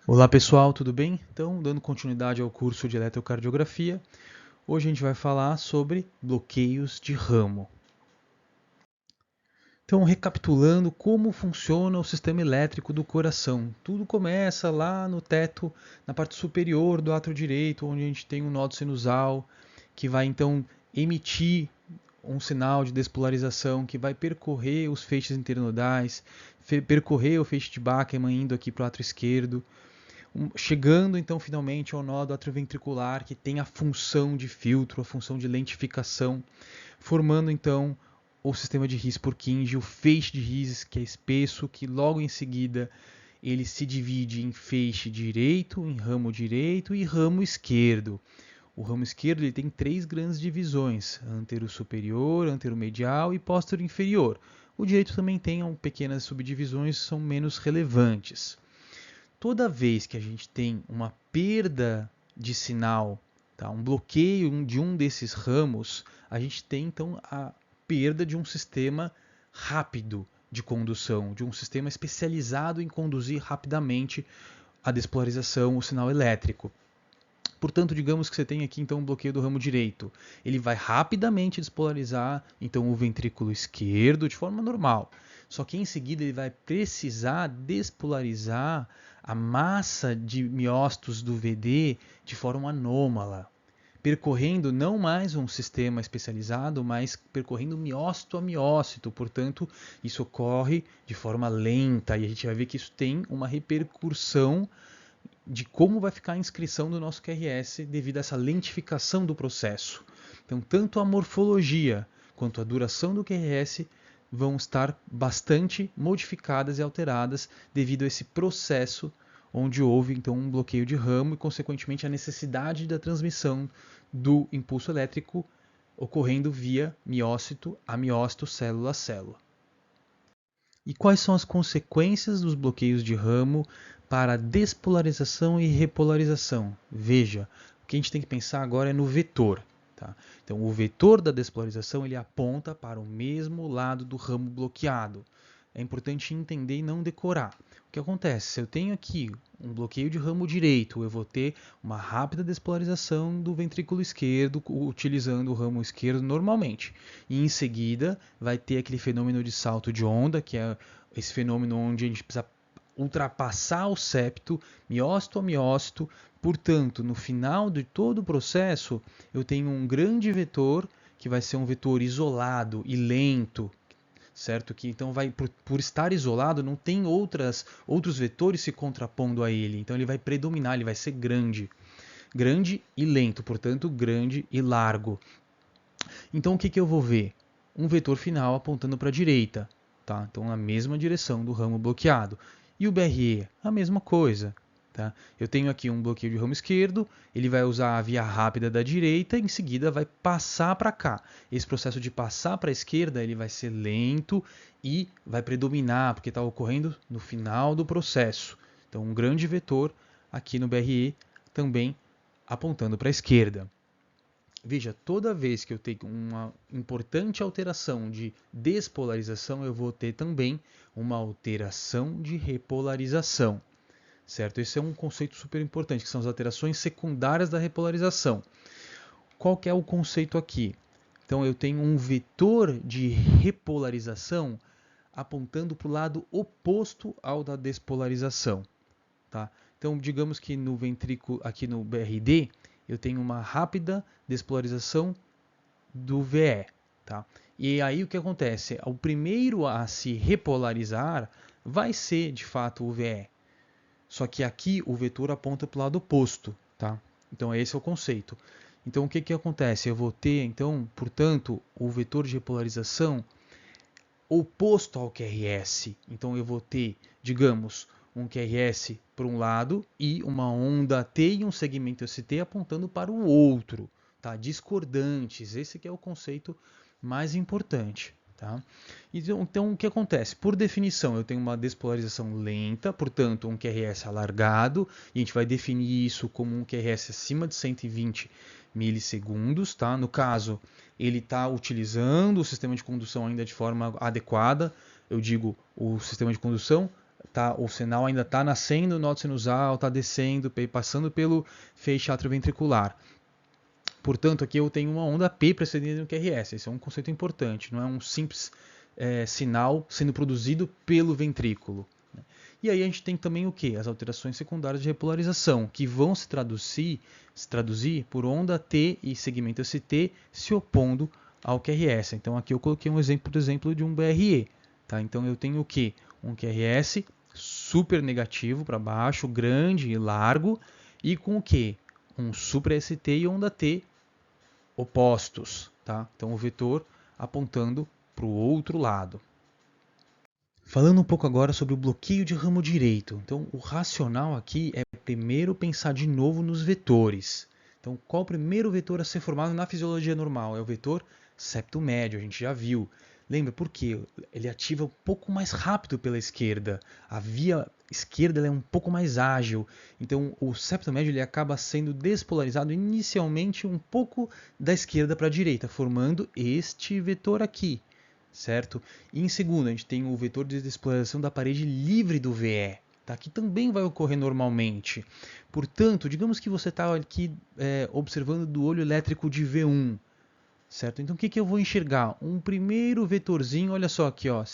Olá pessoal, tudo bem? Então, dando continuidade ao curso de eletrocardiografia, hoje a gente vai falar sobre bloqueios de ramo. Então, recapitulando como funciona o sistema elétrico do coração. Tudo começa lá no teto, na parte superior do átrio direito, onde a gente tem um nó sinusal, que vai então emitir um sinal de despolarização que vai percorrer os feixes internodais, percorrer o feixe de Bachmann indo aqui para o átrio esquerdo, chegando então finalmente ao nó do atrioventricular, que tem a função de filtro, a função de lentificação, formando então o sistema de His-Purkinje, o feixe de His, que é espesso, que logo em seguida ele se divide em feixe direito, em ramo direito e ramo esquerdo. O ramo esquerdo ele tem três grandes divisões: antero-superior, antero-medial e póstero-inferior. O direito também tem pequenas subdivisões, são menos relevantes. Toda vez que a gente tem uma perda de sinal, tá, um bloqueio de um desses ramos, a gente tem então a perda de um sistema rápido de condução, de um sistema especializado em conduzir rapidamente a despolarização, o sinal elétrico. Portanto, digamos que você tem aqui então um bloqueio do ramo direito. Ele vai rapidamente despolarizar então o ventrículo esquerdo de forma normal. Só que em seguida ele vai precisar despolarizar a massa de miócitos do VD de forma anômala, percorrendo não mais um sistema especializado, mas percorrendo miócito a miócito. Portanto, isso ocorre de forma lenta e a gente vai ver que isso tem uma repercussão de como vai ficar a inscrição do nosso QRS devido a essa lentificação do processo. Então, tanto a morfologia quanto a duração do QRS vão estar bastante modificadas e alteradas devido a esse processo onde houve então um bloqueio de ramo e, consequentemente, a necessidade da transmissão do impulso elétrico ocorrendo via miócito a miócito, célula a célula. E quais são as consequências dos bloqueios de ramo para despolarização e repolarização? Veja, o que a gente tem que pensar agora é no vetor. Tá? Então, o vetor da despolarização ele aponta para o mesmo lado do ramo bloqueado. É importante entender e não decorar. O que acontece? Se eu tenho aqui um bloqueio de ramo direito, eu vou ter uma rápida despolarização do ventrículo esquerdo utilizando o ramo esquerdo normalmente. E em seguida vai ter aquele fenômeno de salto de onda, que é esse fenômeno onde a gente precisa ultrapassar o septo, miócito a miócito. Portanto, no final de todo o processo, eu tenho um grande vetor, que vai ser um vetor isolado e lento, certo? Que então vai por estar isolado, não tem outros vetores se contrapondo a ele. Então ele vai predominar, ele vai ser grande. Grande e lento, portanto, grande e largo. Então o que, que eu vou ver? Um vetor final apontando para a direita, tá? Então na mesma direção do ramo bloqueado. E o BRE? A mesma coisa. Tá? Eu tenho aqui um bloqueio de ramo esquerdo, ele vai usar a via rápida da direita e em seguida vai passar para cá. Esse processo de passar para a esquerda ele vai ser lento e vai predominar, porque está ocorrendo no final do processo. Então um grande vetor aqui no BRE também apontando para a esquerda. Veja, toda vez que eu tenho uma importante alteração de despolarização, eu vou ter também uma alteração de repolarização, certo? Esse é um conceito super importante, que são as alterações secundárias da repolarização. Qual que é o conceito aqui? Então, eu tenho um vetor de repolarização apontando para o lado oposto ao da despolarização. Tá? Então, digamos que no ventrículo, aqui no BRD, eu tenho uma rápida despolarização do VE. Tá? E aí o que acontece? O primeiro a se repolarizar vai ser de fato o VE. Só que aqui o vetor aponta para o lado oposto. Tá? Então esse é o conceito. Então o que, que acontece? Eu vou ter, então, portanto, o vetor de repolarização oposto ao QRS. Então eu vou ter, digamos, um QRS para um lado e uma onda T e um segmento ST apontando para o outro, tá? Discordantes. Esse que é o conceito mais importante. Tá? Então, o que acontece? Por definição, eu tenho uma despolarização lenta, portanto, um QRS alargado, e a gente vai definir isso como um QRS acima de 120 milissegundos. Tá? No caso, ele está utilizando o sistema de condução ainda de forma adequada. Eu digo o sistema de condução tá, o sinal ainda está nascendo no nó sinusal, está descendo, passando pelo feixe atrioventricular. Portanto, aqui eu tenho uma onda P precedendo no QRS. Esse é um conceito importante, não é um simples sinal sendo produzido pelo ventrículo. E aí a gente tem também o que? As alterações secundárias de repolarização, que vão se traduzir por onda T e segmento ST se opondo ao QRS. Então aqui eu coloquei um exemplo, por exemplo, de um BRE. Tá? Então eu tenho o que? Um QRS super negativo para baixo, grande e largo, e com o que? Um supra ST e onda T opostos. Tá? Então o vetor apontando para o outro lado. Falando um pouco agora sobre o bloqueio de ramo direito. Então, o racional aqui é primeiro pensar de novo nos vetores. Então, qual o primeiro vetor a ser formado na fisiologia normal? É o vetor septo médio, a gente já viu. Lembra por quê? Ele ativa um pouco mais rápido pela esquerda. A via esquerda é um pouco mais ágil. Então, o septo médio ele acaba sendo despolarizado inicialmente um pouco da esquerda para a direita, formando este vetor aqui. Certo? E em segundo, a gente tem o vetor de despolarização da parede livre do VE, tá? Que também vai ocorrer normalmente. Portanto, digamos que você está aqui observando do olho elétrico de V1, certo? Então, o que eu vou enxergar? Um primeiro vetorzinho, olha só aqui, ó,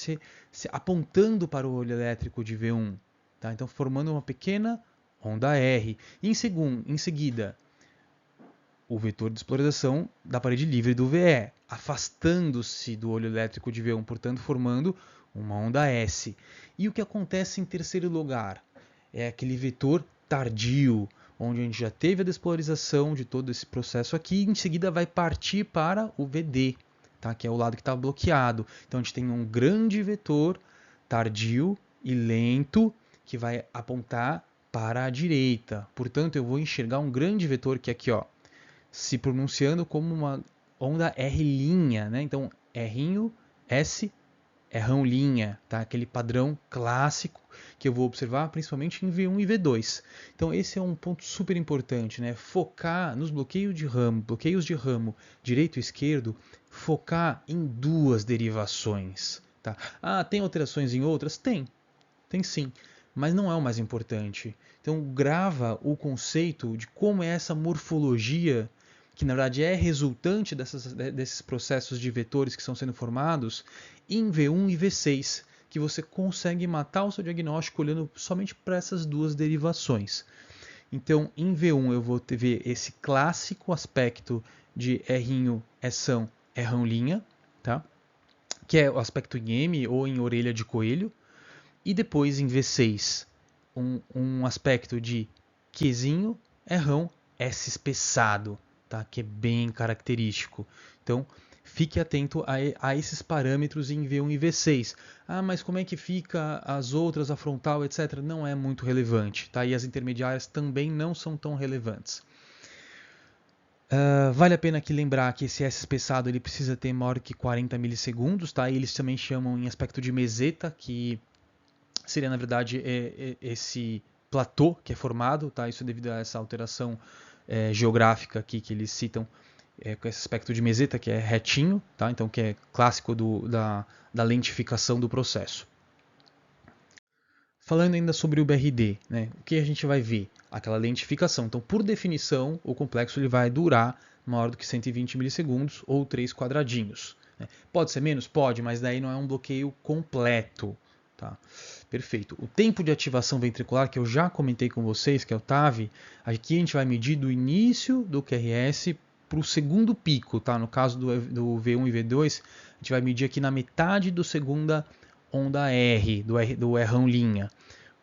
apontando para o olho elétrico de V1, tá? Então, formando uma pequena onda R. E em seguida, o vetor de despolarização da parede livre do VE, afastando-se do olho elétrico de V1, portanto formando uma onda S. E o que acontece em terceiro lugar? É aquele vetor tardio, onde a gente já teve a despolarização de todo esse processo aqui, e em seguida vai partir para o VD, tá? Que é o lado que está bloqueado. Então a gente tem um grande vetor tardio e lento que vai apontar para a direita. Portanto, eu vou enxergar um grande vetor que é aqui, ó, se pronunciando como uma onda R', né? Então, R'inho, S, R'ão', tá? Aquele padrão clássico que eu vou observar principalmente em V1 e V2. Então, esse é um ponto super importante, né? Focar nos bloqueios de ramo direito e esquerdo, focar em duas derivações, tá? Ah, tem alterações em outras? Tem sim, mas não é o mais importante. Então, grava o conceito de como é essa morfologia que na verdade é resultante desses processos de vetores que estão sendo formados em V1 e V6, que você consegue matar o seu diagnóstico olhando somente para essas duas derivações. Então, em V1 eu vou ver esse clássico aspecto de R'inho, São, R'ão', tá? Que é o aspecto em M ou em orelha de coelho. E depois em V6, um aspecto de Qzinho, R'ão, S espessado, tá? Que é bem característico. Então, fique atento a esses parâmetros em V1 e V6. Ah, mas como é que fica as outras, a frontal, etc? Não é muito relevante, tá? E as intermediárias também não são tão relevantes. Vale a pena aqui lembrar que esse S espessado ele precisa ter maior que 40 milissegundos, tá? E eles também chamam em aspecto de meseta, que seria na verdade esse platô que é formado, tá? Isso é devido a essa alteração geográfica aqui que eles citam com esse aspecto de meseta que é retinho, tá? Então que é clássico da lentificação do processo. Falando ainda sobre o BRD, né? O que a gente vai ver? Aquela lentificação. Então, por definição, o complexo ele vai durar maior do que 120 milissegundos ou 3 quadradinhos. Né? Pode ser menos? Pode, mas daí não é um bloqueio completo. Tá? Perfeito. O tempo de ativação ventricular, que eu já comentei com vocês, que é o TAV, aqui a gente vai medir do início do QRS para o segundo pico. Tá? No caso do V1 e V2, a gente vai medir aqui na metade do segunda onda R, do R'ão'.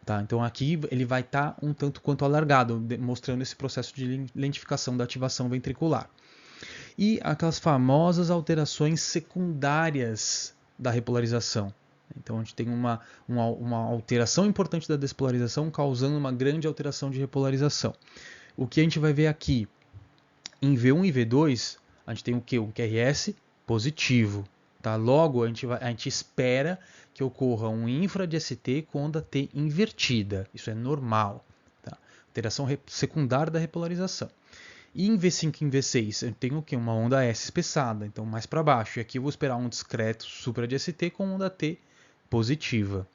Tá? Então aqui ele vai estar um tanto quanto alargado, mostrando esse processo de lentificação da ativação ventricular. E aquelas famosas alterações secundárias da repolarização. Então a gente tem uma alteração importante da despolarização causando uma grande alteração de repolarização. O que a gente vai ver aqui em V1 e V2, a gente tem o que? Um QRS positivo. Tá? Logo, a gente espera que ocorra um infra de ST com onda T invertida. Isso é normal. Tá? Alteração secundária da repolarização. E em V5 e em V6, eu tenho o quê? Uma onda S espessada, então mais para baixo. E aqui eu vou esperar um discreto supra de ST com onda T positiva.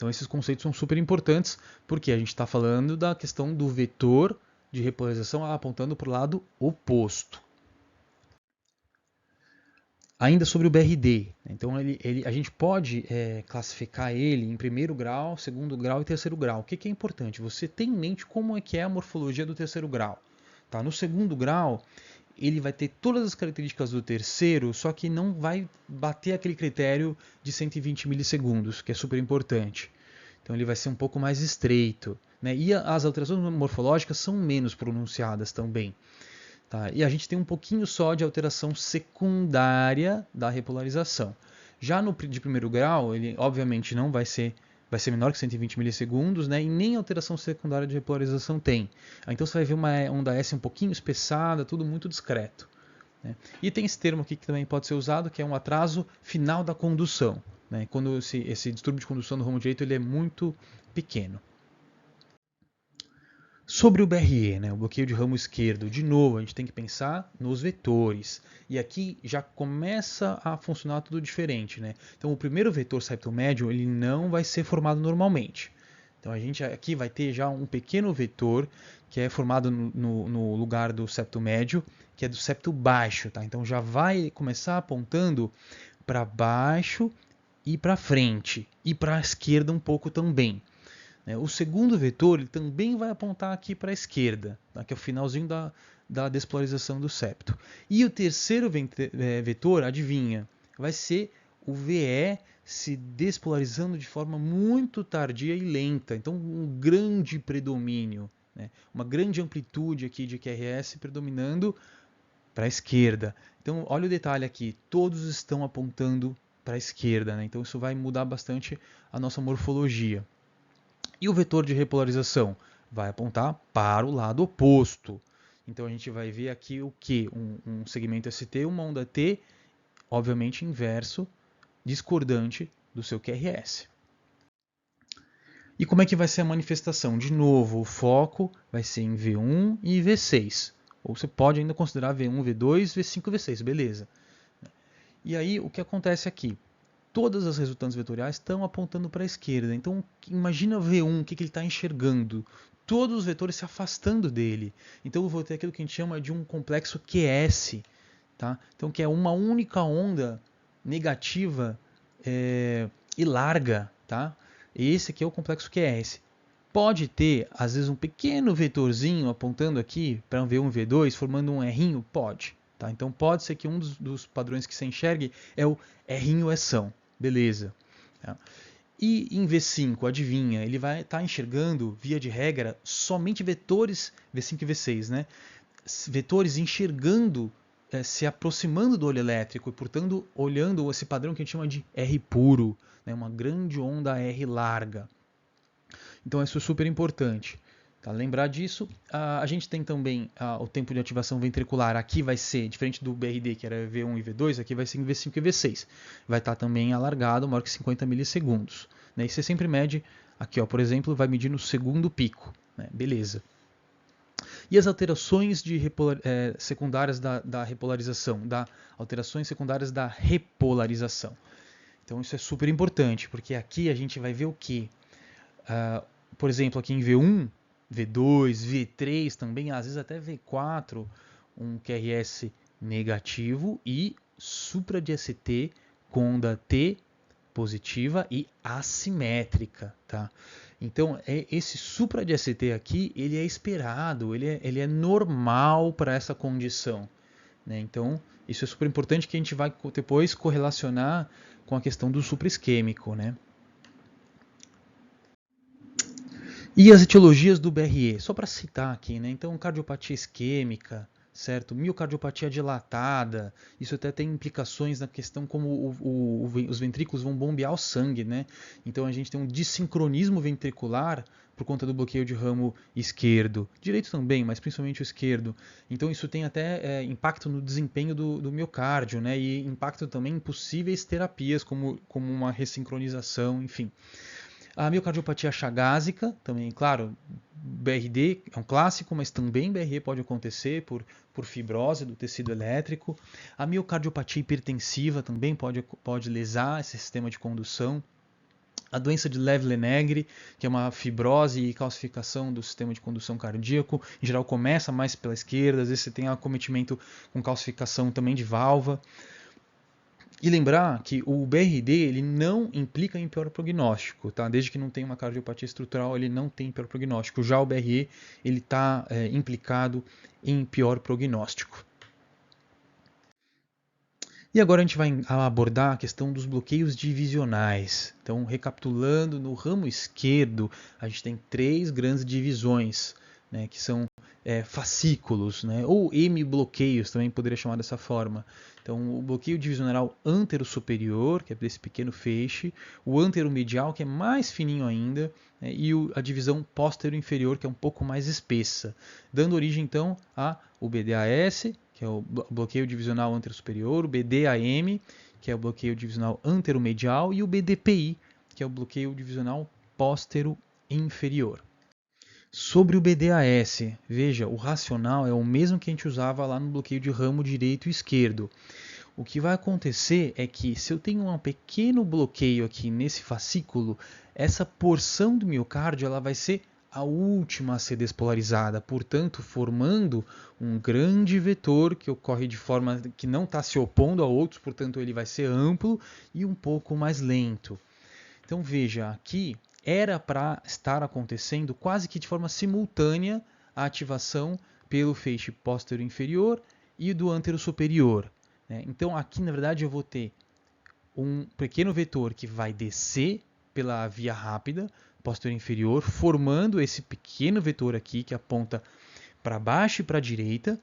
Então esses conceitos são super importantes, porque a gente está falando da questão do vetor de repolarização apontando para o lado oposto. Ainda sobre o BRD, então a gente pode classificar ele em primeiro grau, segundo grau e terceiro grau. O que é importante? Você tem em mente como é que é a morfologia do terceiro grau. Tá? No segundo grau, ele vai ter todas as características do terceiro, só que não vai bater aquele critério de 120 milissegundos, que é super importante. Então ele vai ser um pouco mais estreito. Né? E as alterações morfológicas são menos pronunciadas também. Tá? E a gente tem um pouquinho só de alteração secundária da repolarização. Já no de primeiro grau, ele obviamente não vai ser menor que 120 milissegundos, né? E nem alteração secundária de repolarização tem. Então você vai ver uma onda S um pouquinho espessada, tudo muito discreto. Né? E tem esse termo aqui que também pode ser usado, que é um atraso final da condução. Né? Quando esse distúrbio de condução do ramo direito ele é muito pequeno. Sobre o BRE, né, o bloqueio de ramo esquerdo, de novo, a gente tem que pensar nos vetores. E aqui já começa a funcionar tudo diferente. Né? Então, o primeiro vetor septo médio ele não vai ser formado normalmente. Então, a gente aqui vai ter já um pequeno vetor que é formado no lugar do septo médio, que é do septo baixo. Tá? Então, já vai começar apontando para baixo e para frente. E para a esquerda um pouco também. O segundo vetor ele também vai apontar aqui para a esquerda, tá? Que é o finalzinho da despolarização do septo. E o terceiro vetor, adivinha, vai ser o VE se despolarizando de forma muito tardia e lenta. Então, um grande predomínio, né? Uma grande amplitude aqui de QRS predominando para a esquerda. Então, olha o detalhe aqui, todos estão apontando para a esquerda. Né? Então, isso vai mudar bastante a nossa morfologia. E o vetor de repolarização vai apontar para o lado oposto. Então a gente vai ver aqui o que? Um segmento ST, uma onda T, obviamente inverso, discordante do seu QRS. E como é que vai ser a manifestação? De novo, o foco vai ser em V1 e V6. Ou você pode ainda considerar V1, V2, V5 e V6, beleza. E aí o que acontece aqui? Todas as resultantes vetoriais estão apontando para a esquerda. Então, imagina V1, o que ele está enxergando? Todos os vetores se afastando dele. Então, eu vou ter aquilo que a gente chama de um complexo QS. Tá? Então, que é uma única onda negativa e larga. Tá? Esse aqui é o complexo QS. Pode ter, às vezes, um pequeno vetorzinho apontando aqui para um V1 e V2, formando um R'inho? Pode. Tá? Então, pode ser que um dos padrões que você enxergue é o R'inho-eção. Beleza. E em V5, adivinha, ele vai estar enxergando, via de regra, somente vetores V5 e V6, né? Vetores enxergando, se aproximando do olho elétrico e, portanto, olhando esse padrão que a gente chama de R puro, né? Uma grande onda R larga. Então isso é super importante. Tá? Lembrar disso, a gente tem também o tempo de ativação ventricular. Aqui vai ser, diferente do BRD, que era V1 e V2, aqui vai ser em V5 e V6. Vai estar também alargado, maior que 50 milissegundos. Né? E você sempre mede, aqui ó, por exemplo, vai medir no segundo pico. Né? Beleza. E as alterações secundárias da repolarização, alterações secundárias da repolarização. Então isso é super importante, porque aqui a gente vai ver o quê? Por exemplo, aqui em V1, V2, V3 também, às vezes até V4, um QRS negativo e supra de ST com onda T positiva e assimétrica. Tá? Então, esse supra de ST aqui, ele é esperado, ele é normal para essa condição. Né? Então, isso é super importante que a gente vai depois correlacionar com a questão do supra-isquêmico. Né? E as etiologias do BRE, só para citar aqui, né? Então, cardiopatia isquêmica, certo? Miocardiopatia dilatada, isso até tem implicações na questão como os ventrículos vão bombear o sangue, né? Então a gente tem um dissincronismo ventricular por conta do bloqueio de ramo esquerdo, direito também, mas principalmente o esquerdo. Então isso tem até impacto no desempenho do miocárdio, né? E impacto também em possíveis terapias, como uma ressincronização, enfim. A miocardiopatia chagásica, também, claro, BRD é um clássico, mas também BRE pode acontecer por fibrose do tecido elétrico. A miocardiopatia hipertensiva também pode lesar esse sistema de condução. A doença de Lèvres-Lenegre, que é uma fibrose e calcificação do sistema de condução cardíaco, em geral começa mais pela esquerda, às vezes você tem acometimento com calcificação também de válvula. E lembrar que o BRD ele não implica em pior prognóstico, tá? Desde que não tenha uma cardiopatia estrutural, ele não tem pior prognóstico. Já o BRE ele está implicado em pior prognóstico. E agora a gente vai abordar a questão dos bloqueios divisionais. Então, recapitulando, no ramo esquerdo, a gente tem 3 grandes divisões, né, que são fascículos, né, ou M-bloqueios, também poderia chamar dessa forma. Então, o bloqueio divisional antero-superior, que é desse pequeno feixe, o antero-medial, que é mais fininho ainda, né, e a divisão póstero-inferior, que é um pouco mais espessa, dando origem, então, ao BDAS, que é o bloqueio divisional antero-superior, o BDAM, que é o bloqueio divisional antero-medial, e o BDPI, que é o bloqueio divisional póstero-inferior. Sobre o BDAS, veja, o racional é o mesmo que a gente usava lá no bloqueio de ramo direito e esquerdo. O que vai acontecer é que se eu tenho um pequeno bloqueio aqui nesse fascículo, essa porção do miocárdio ela vai ser a última a ser despolarizada, portanto, formando um grande vetor que ocorre de forma que não está se opondo a outros, portanto, ele vai ser amplo e um pouco mais lento. Então, veja, aqui era para estar acontecendo quase que de forma simultânea a ativação pelo feixe posterior inferior e do antero superior. Então, aqui, na verdade, eu vou ter um pequeno vetor que vai descer pela via rápida, posterior inferior, formando esse pequeno vetor aqui que aponta para baixo e para a direita,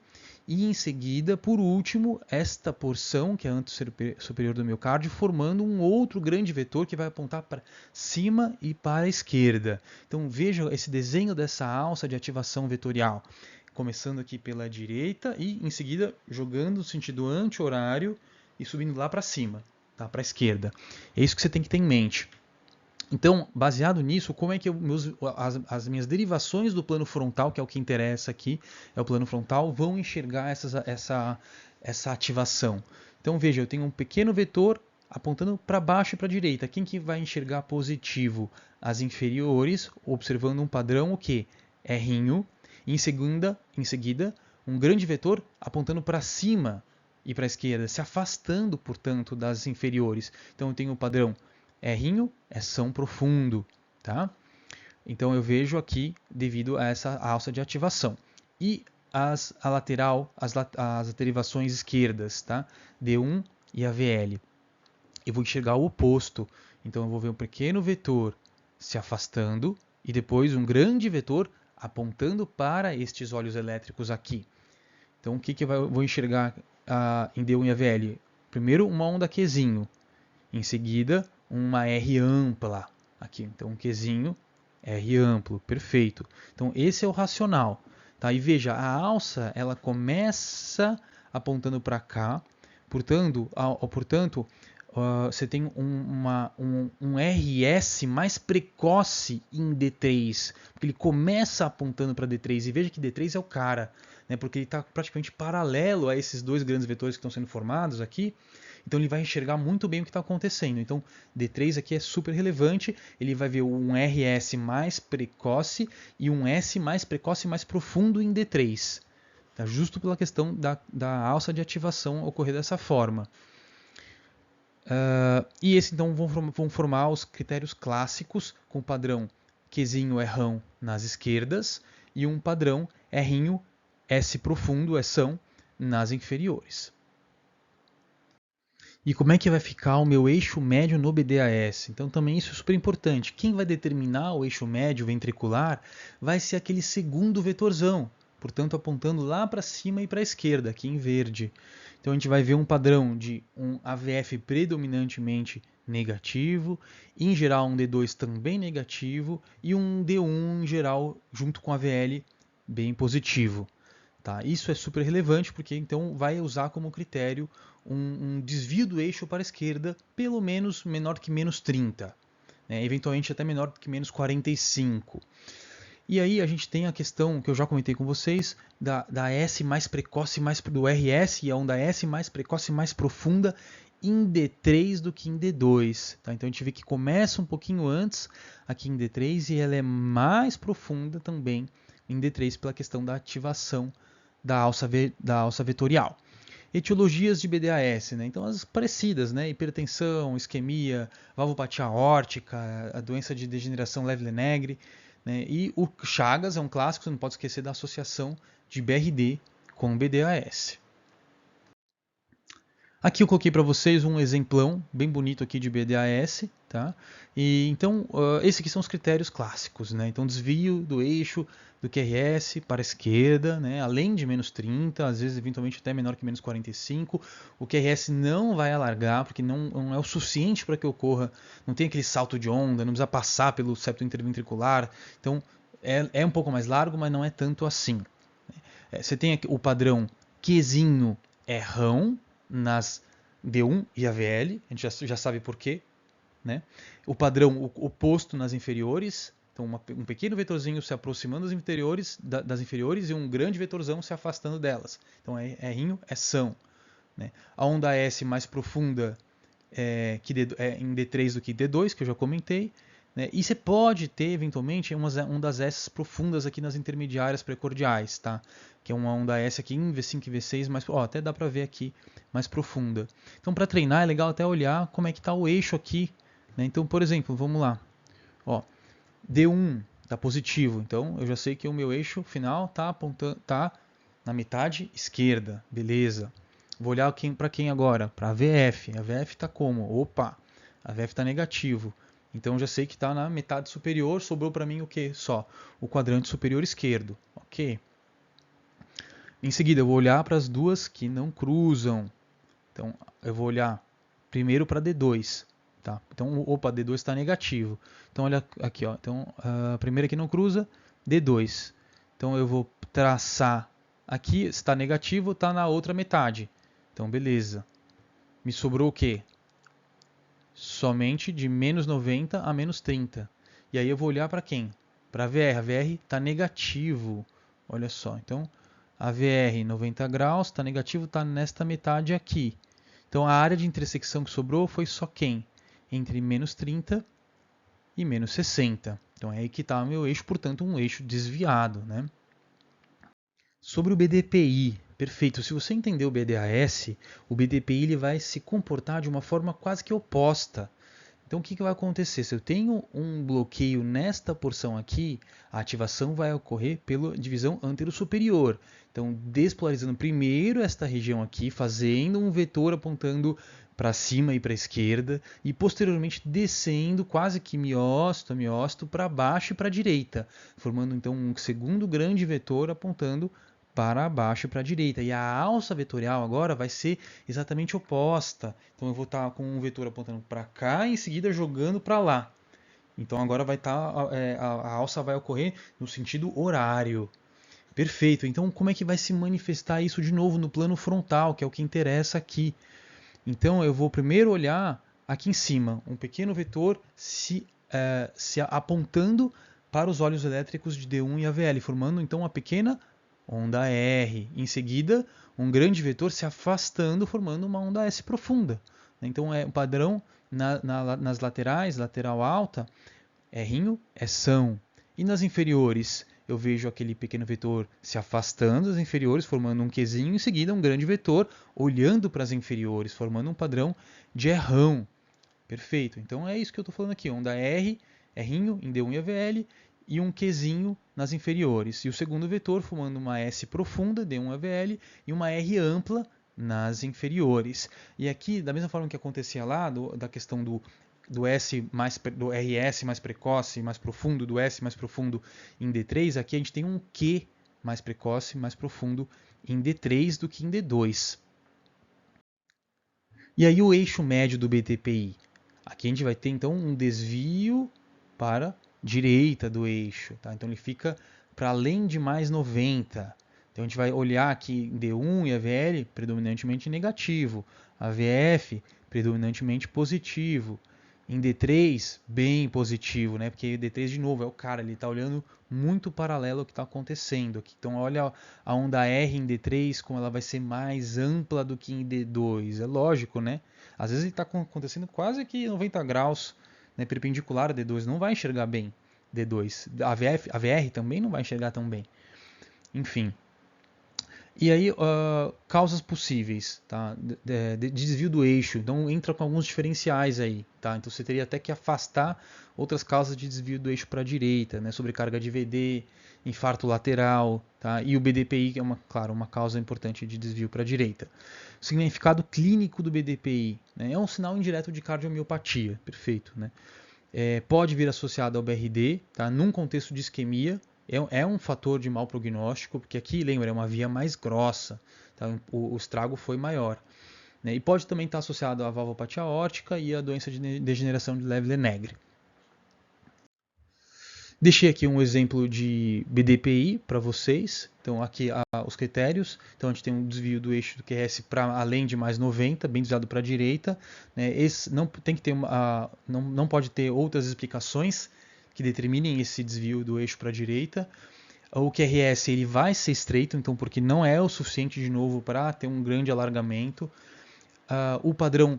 e em seguida, por último, esta porção, que é a antero-superior do miocárdio, formando um outro grande vetor que vai apontar para cima e para a esquerda. Então veja esse desenho dessa alça de ativação vetorial, começando aqui pela direita e em seguida jogando no sentido anti-horário e subindo lá para cima, tá? Para a esquerda. É isso que você tem que ter em mente. Então, baseado nisso, como é que as minhas derivações do plano frontal, que é o que interessa aqui, é o plano frontal, vão enxergar essa ativação? Então, veja, eu tenho um pequeno vetor apontando para baixo e para a direita. Quem que vai enxergar positivo? As inferiores, observando um padrão o quê? R'inho. Em seguida, um grande vetor apontando para cima e para a esquerda, se afastando, portanto, das inferiores. Então, eu tenho o padrão R'inho é São profundo, tá? Então eu vejo aqui devido a essa alça de ativação. E as derivações esquerdas, tá? D1 e AVL. Eu vou enxergar o oposto. Então eu vou ver um pequeno vetor se afastando e depois um grande vetor apontando para estes olhos elétricos aqui. Então o que eu vou enxergar em D1 e AVL? Primeiro uma onda Qzinho. Em seguida, uma R ampla aqui. Então, um Qzinho, R amplo, perfeito. Então, esse é o racional. Tá? E veja, a alça ela começa apontando para cá, portanto, você tem um RS mais precoce em D3, porque ele começa apontando para D3, e veja que D3 é o cara, né? Porque ele está praticamente paralelo a esses dois grandes vetores que estão sendo formados aqui. Então ele vai enxergar muito bem o que está acontecendo. Então D3 aqui é super relevante, ele vai ver um RS mais precoce e um S mais precoce e mais profundo em D3. Tá? Justo pela questão da alça de ativação ocorrer dessa forma. E esses então vão formar os critérios clássicos com o padrão Qzinho Rão nas esquerdas e um padrão R'inho S profundo, São, nas inferiores. E como é que vai ficar o meu eixo médio no BDAS? Então também isso é super importante. Quem vai determinar o eixo médio ventricular vai ser aquele segundo vetorzão, portanto apontando lá para cima e para a esquerda, aqui em verde. Então a gente vai ver um padrão de um AVF predominantemente negativo, em geral um D2 também negativo e um D1 em geral junto com AVL bem positivo. Tá? Isso é super relevante porque então vai usar como critério um desvio do eixo para a esquerda, pelo menos menor que menos 30, né? Eventualmente até menor que menos 45. E aí a gente tem a questão que eu já comentei com vocês da S mais precoce, do RS, e a onda S mais precoce, mais profunda em D3 do que em D2. Tá? Então a gente vê que começa um pouquinho antes aqui em D3 e ela é mais profunda também em D3 pela questão da ativação da alça vetorial. Etiologias de BDAS, né? Então as parecidas, né? Hipertensão, isquemia, valvopatia aórtica, a doença de degeneração Leve-Lenegre, né? E o Chagas é um clássico, você não pode esquecer da associação de BRD com BDAS. Aqui eu coloquei para vocês um exemplão bem bonito aqui de BDAS, tá? E então esses aqui são os critérios clássicos, né? Então desvio do eixo do QRS para a esquerda, né? Além de menos 30, às vezes eventualmente até menor que menos 45, o QRS não vai alargar porque não é o suficiente para que ocorra, não tem aquele salto de onda, não precisa passar pelo septo interventricular, então é um pouco mais largo, mas não é tanto assim. Você tem aqui o padrão Qzinho errão nas D1 e AVL, a gente já sabe por quê, né? O padrão oposto nas inferiores, então um pequeno vetorzinho se aproximando das inferiores e um grande vetorzão se afastando delas. Então é rinho, é são. Né? A onda S mais profunda em D3 do que D2, que eu já comentei. Né? E você pode ter, eventualmente, ondas S profundas aqui nas intermediárias precordiais, tá? Que é uma onda S aqui em V5 e V6, mas até dá para ver aqui mais profunda. Então, para treinar, é legal até olhar como é que está o eixo aqui. Né? Então, por exemplo, vamos lá. Ó, D1 está positivo, então eu já sei que o meu eixo final está apontando, tá na metade esquerda, beleza. Vou olhar para quem agora? Para a VF. A VF está como? Opa, a VF está negativo. Então já sei que está na metade superior, sobrou para mim o que? Só o quadrante superior esquerdo. Ok. Em seguida eu vou olhar para as duas que não cruzam. Então eu vou olhar primeiro para D2. Tá? Então, opa, D2 está negativo. Então olha aqui, ó. Então a primeira que não cruza, D2. Então eu vou traçar aqui, está negativo, está na outra metade. Então, beleza. Me sobrou o quê? Somente de menos 90 a menos 30. E aí eu vou olhar para quem? Para a VR. A VR está negativo. Olha só. Então, a VR 90 graus está negativo, está nesta metade aqui. Então, a área de intersecção que sobrou foi só quem? Entre menos 30 e menos 60. Então, é aí que está o meu eixo, portanto, um eixo desviado, né? Sobre o BDPI, perfeito. Se você entender o BDAS, o BDPI ele vai se comportar de uma forma quase que oposta. Então, o que vai acontecer? Se eu tenho um bloqueio nesta porção aqui, a ativação vai ocorrer pela divisão antero-superior. Então, despolarizando primeiro esta região aqui, fazendo um vetor apontando para cima e para a esquerda, e posteriormente descendo quase que miócito a miócito para baixo e para a direita, formando então um segundo grande vetor apontando para baixo e para a direita. E a alça vetorial agora vai ser exatamente oposta. Então eu vou estar com um vetor apontando para cá e em seguida jogando para lá. Então agora vai estar a alça vai ocorrer no sentido horário. Perfeito. Então como é que vai se manifestar isso de novo no plano frontal, que é o que interessa aqui? Então eu vou primeiro olhar aqui em cima, um pequeno vetor se apontando para os olhos elétricos de D1 e AVL, formando então uma pequena onda R. Em seguida, um grande vetor se afastando, formando uma onda S profunda. Então, é um padrão nas laterais, lateral alta, R'inho é são. E nas inferiores, eu vejo aquele pequeno vetor se afastando das inferiores, formando um Qzinho, em seguida um grande vetor olhando para as inferiores, formando um padrão de errão. Perfeito. Então, é isso que eu estou falando aqui. Onda R, R'inho em D1 e AVL, e um Qzinho nas inferiores. E o segundo vetor formando uma S profunda, D1 AVL, e uma R ampla nas inferiores. E aqui, da mesma forma que acontecia lá, da questão do RS mais precoce, mais profundo, do S mais profundo em D3, aqui a gente tem um Q mais precoce, mais profundo em D3 do que em D2. E aí o eixo médio do BTPI? Aqui a gente vai ter então um desvio para direita do eixo, tá? Então ele fica para além de mais 90. Então a gente vai olhar aqui D1 e AVL predominantemente negativo, AVF predominantemente positivo. Em D3, bem positivo, né? Porque D3, de novo, é o cara, ele está olhando muito paralelo ao que está acontecendo aqui. Então, olha a onda R em D3, como ela vai ser mais ampla do que em D2. É lógico, né? Às vezes ele está acontecendo quase que 90 graus, né, perpendicular a D2, não vai enxergar bem D2. A VR também não vai enxergar tão bem. Enfim. E aí, causas possíveis, tá? De desvio do eixo. Então, entra com alguns diferenciais aí, tá? Então, você teria até que afastar outras causas de desvio do eixo para a direita, né? Sobrecarga de VD, infarto lateral, tá? E o BDPI, que é, claro, uma causa importante de desvio para a direita. O significado clínico do BDPI, né? É um sinal indireto de cardiomiopatia, perfeito, né? Pode vir associado ao BRD, tá? Num contexto de isquemia, é um fator de mau prognóstico, porque aqui, lembra, é uma via mais grossa, tá? O estrago foi maior. Né? E pode também estar associado à valvopatia aórtica e à doença de degeneração de Leve-Lenegre. Deixei aqui um exemplo de BDPI para vocês. Então, aqui os critérios. Então, a gente tem um desvio do eixo do QRS para além de mais 90, bem desviado para a direita. Né? Esse não, tem que ter não pode ter outras explicações que determinem esse desvio do eixo para a direita. O QRS ele vai ser estreito, então, porque não é o suficiente de novo para ter um grande alargamento. O padrão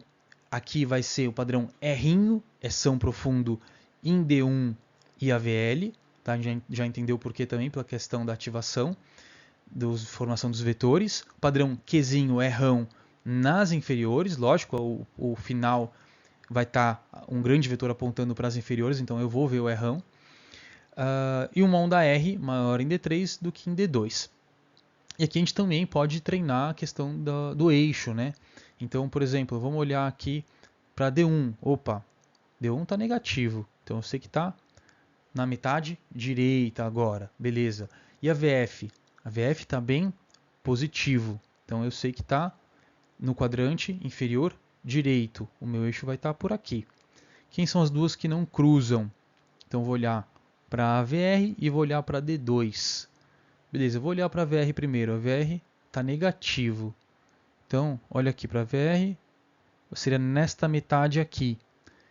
aqui vai ser o padrão R, é são profundo em D1 e AVL, tá? A gente já entendeu por que também, pela questão da ativação, formação dos vetores. O padrão Qzinho é rão nas inferiores, lógico, o final vai estar um grande vetor apontando para as inferiores, então eu vou ver o errão. E uma onda R maior em D3 do que em D2. E aqui a gente também pode treinar a questão do eixo, né? Então, por exemplo, vamos olhar aqui para D1. Opa, D1 está negativo, então eu sei que está na metade direita agora, beleza. E a VF? A VF está bem positivo, então eu sei que está no quadrante inferior direito. O meu eixo vai estar por aqui. Quem são as duas que não cruzam? Então eu vou olhar para a AVR e vou olhar para D2. Beleza, eu vou olhar para a VR primeiro. A VR está negativo. Então, olha aqui para a VR. Seria nesta metade aqui.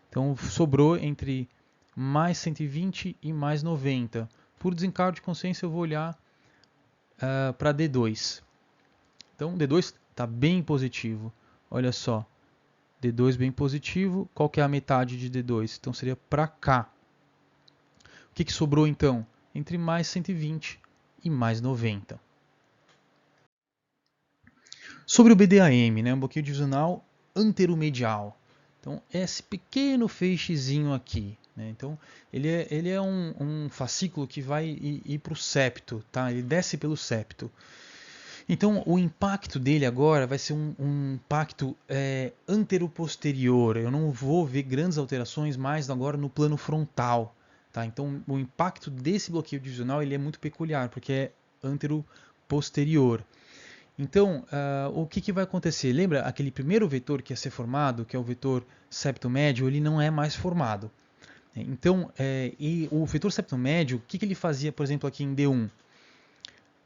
Então, sobrou entre mais 120 e mais 90. Por desencargo de consciência, eu vou olhar para D2. Então, D2 está bem positivo. Olha só. D2 bem positivo. Qual que é a metade de D2? Então, seria para cá. O que sobrou, então? Entre mais 120 e mais 90. Sobre o BDAM, né, um bloqueio divisional anteromedial. Então, esse pequeno feixezinho aqui. Né, então, ele é um fascículo que vai ir para o septo. Tá? Ele desce pelo septo. Então, o impacto dele agora vai ser um impacto anteroposterior. Eu não vou ver grandes alterações mais agora no plano frontal. Tá? Então, o impacto desse bloqueio divisional ele é muito peculiar, porque é anteroposterior. Então, o que vai acontecer? Lembra aquele primeiro vetor que ia ser formado, que é o vetor septo-médio, ele não é mais formado. Então, e o vetor septo-médio, o que ele fazia, por exemplo, aqui em D1?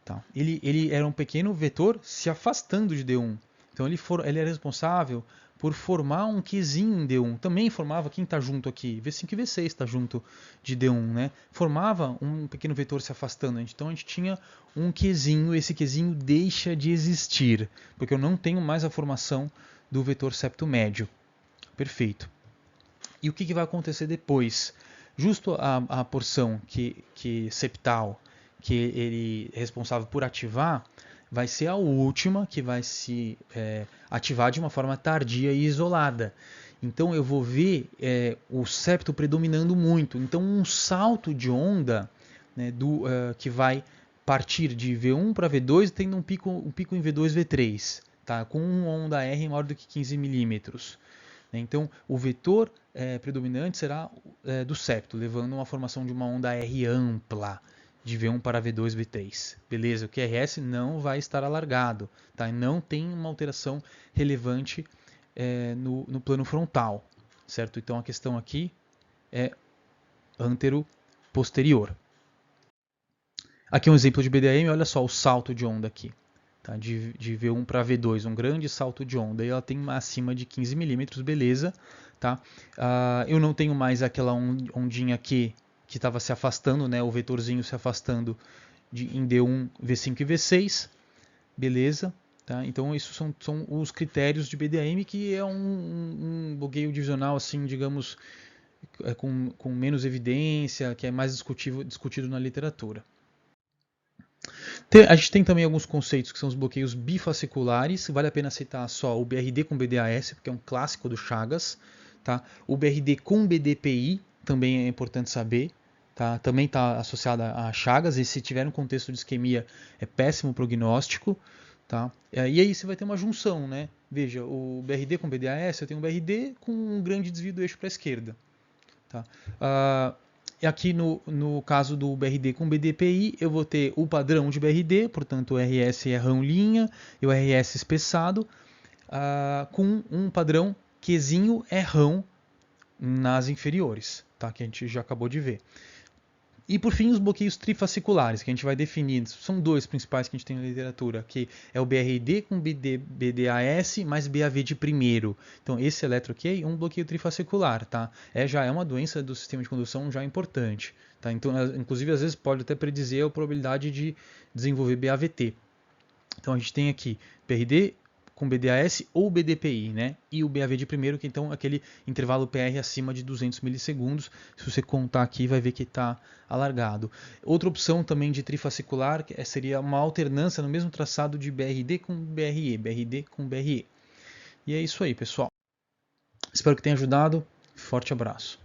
Tá. Ele era um pequeno vetor se afastando de D1. Então, ele era responsável por formar um Qzinho em D1. Também formava, quem está junto aqui? V5 e V6 está junto de D1. Né? Formava um pequeno vetor se afastando. Então, a gente tinha um Qzinho. Esse Qzinho deixa de existir, porque eu não tenho mais a formação do vetor septo médio. Perfeito. E o que vai acontecer depois? Justo a porção septal, que ele é responsável por ativar, vai ser a última que vai se ativar de uma forma tardia e isolada. Então eu vou ver o septo predominando muito. Então um salto de onda, né, que vai partir de V1 para V2 tendo um pico em V2, V3, tá? Com uma onda R maior do que 15 milímetros. Então o vetor predominante será do septo, levando a uma formação de uma onda R ampla de V1 para V2, V3. Beleza? O QRS não vai estar alargado, tá? Não tem uma alteração relevante no plano frontal, certo? Então a questão aqui é antero-posterior. Aqui um exemplo de BDAM, olha só o salto de onda aqui. tá? De V1 para V2, um grande salto de onda. E ela tem acima de 15 milímetros, beleza. Tá? Eu não tenho mais aquela ondinha aqui que estava se afastando, né? O vetorzinho se afastando em D1, V5 e V6, beleza. Tá? Então, esses são os critérios de BDAM, que é um bloqueio divisional, assim, digamos, com menos evidência, que é mais discutido na literatura. A gente tem também alguns conceitos que são os bloqueios bifasciculares. Vale a pena citar só o BRD com BDAS, porque é um clássico do Chagas. Tá? O BRD com BDPI também é importante saber. Tá? Também está associado a Chagas, e se tiver um contexto de isquemia é péssimo prognóstico. Tá? E aí você vai ter uma junção, né? Veja, o BRD com BDAS, eu tenho um BRD com um grande desvio do eixo para a esquerda. Tá? E aqui no caso do BRD com BDPI, eu vou ter o padrão de BRD, portanto o RS é rão linha e o RS espessado, com um padrão Qzinho é rão nas inferiores, tá? Que a gente já acabou de ver. E por fim, os bloqueios trifasciculares, que a gente vai definir. São dois principais que a gente tem na literatura, que é o BRD com BDAS mais BAV de primeiro. Então, esse eletroquei é um bloqueio trifascicular, tá? Já é uma doença do sistema de condução já importante. Tá? Então, inclusive, às vezes pode até predizer a probabilidade de desenvolver BAVT. Então, a gente tem aqui BRD com BDAS ou BDPI, né? E o BAV de primeiro, que então é aquele intervalo PR acima de 200 milissegundos. Se você contar aqui, vai ver que está alargado. Outra opção também de trifascicular seria uma alternância no mesmo traçado de BRD com BRE, BRD com BRE. E é isso aí, pessoal. Espero que tenha ajudado. Forte abraço.